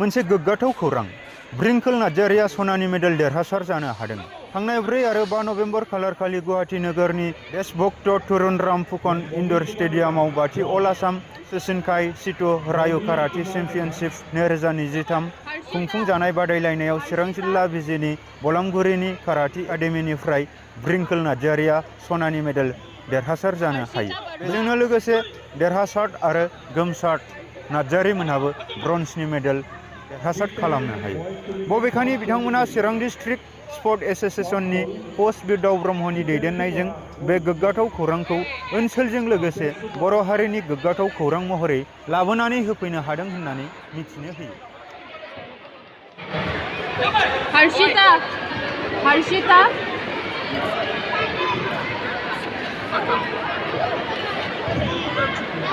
मोनसे गोग्गाथाव खौरां ब्रिंकल नार्जारिया सनानि मेडेल देरहासार जानो हादों। थांनाय 4 आरो 5 नभेम्बर खालारखालि गुवाहाटी नोगोरनि देशभक्त तरुणराम फुकन इनडोर स्टेडियामाव बाथि अल आसाम सचिनकाई सितो रायु काराटे चेम्पियनशिप 2023 खुंफुंजानाय बादायलायनायाव चिरां जिल्ला बिजिनि बलांगुरिनि काराटे एकाडेमीनिफ्राय ब्रिंकल नार्जारिया सनानि मेडेल देरहासार जानो हायो। बेजोंनो लोगोसे देरहासार आरो गोमसार नार्जारि मोनहाबो ब्रन्जनि मेडेल देरहासार खालामनो हायो। बबेखानि बिथांमोना चिरां डिस्ट्रिक्ट स्पर्ट एसोसिएशननि कच बिरदाव ब्रह्मनि दैदेननायजों बे गोग्गाथाव खौरांखौ ओनसोलजों लोगोसे बर' हारिनि गोग्गाथाव खौरां महरै लाबोनानै होफैनो हादों होननानै मिथिनो होयो।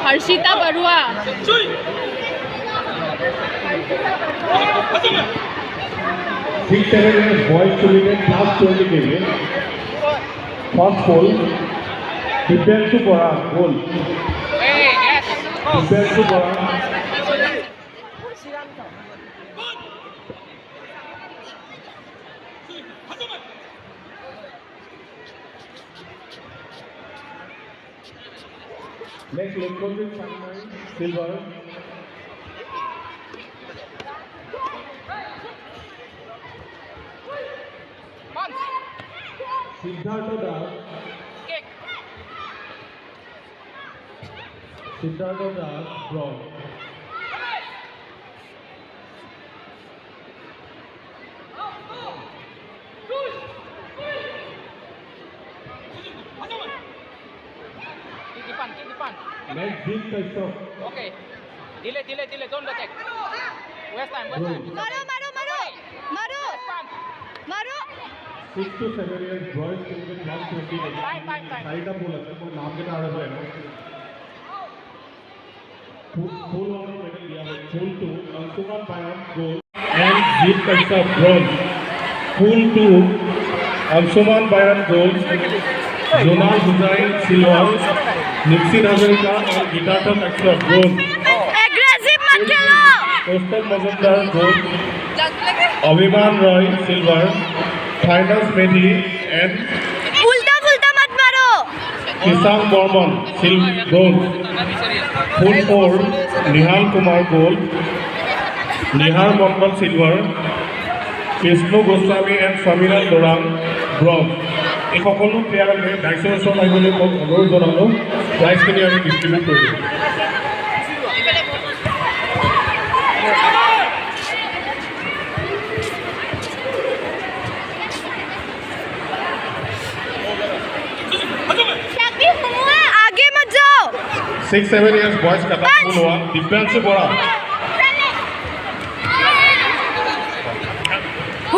Harshita Barua 6-7 years boys to win in class 20 game. First goal, Dibyanshu Bora, goal. Dibyanshu Bora. Next, Lekondrik Sanmai, silver. Siddhartha Das. Siddhartha Das, bronze. Next, Deep Kaishop. Okay. Delay. Don't attack. Waste time. Maru. 6 to 7 years boys to win class 20 game. Side up बोला था, वो नाम के नाम है ना. Full on medal दिया है. Full 2, Ansuman Bayan gold and Deep Kaishop bronze. Full 2, Ansuman Bayan gold. Zonal Hussain silver. Nipsi Hazarika and Gitata Kaishop bronze. Aggressive मत खेलो. Coastal Mazumdar gold. Abhiman Roy silver. Finals Medhi and उल्टा मत मारो. Kisang Borman silver gold. Full 4 Nihal Kumar gold. Nihal Mohammed silver. Vishnu Goswami and Samiran Dorang bronze. এই সকলো প্লেয়াৰকে ডাইচেশ্যন আহিবলৈ অনুৰোধ জনালো। প্ৰাইজখিনি আমি ডিষ্ট্ৰিবিউট কৰিম। आगे मत जाओ। 6-7 years boys का था फुल हुआ दिव्यांशु बोरा।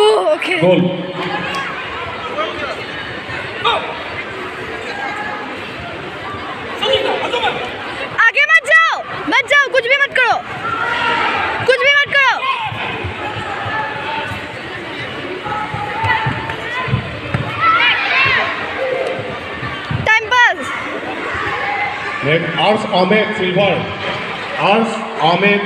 ओके। गोल। आगे मत जाओ कुछ भी मत करो time pass. Next, Ars Ahmed silver. Ars Ahmed.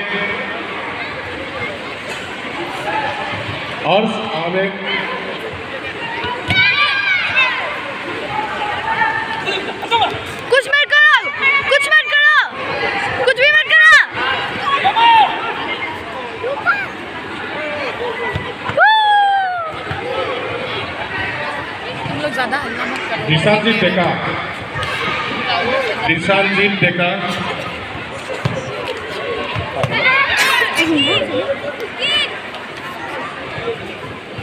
कुछ भी मत करो। तुम लोग ज्यादा हल्ला मत करो। Dishanjit Deka.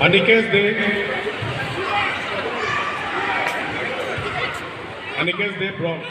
Anikesh De bronze.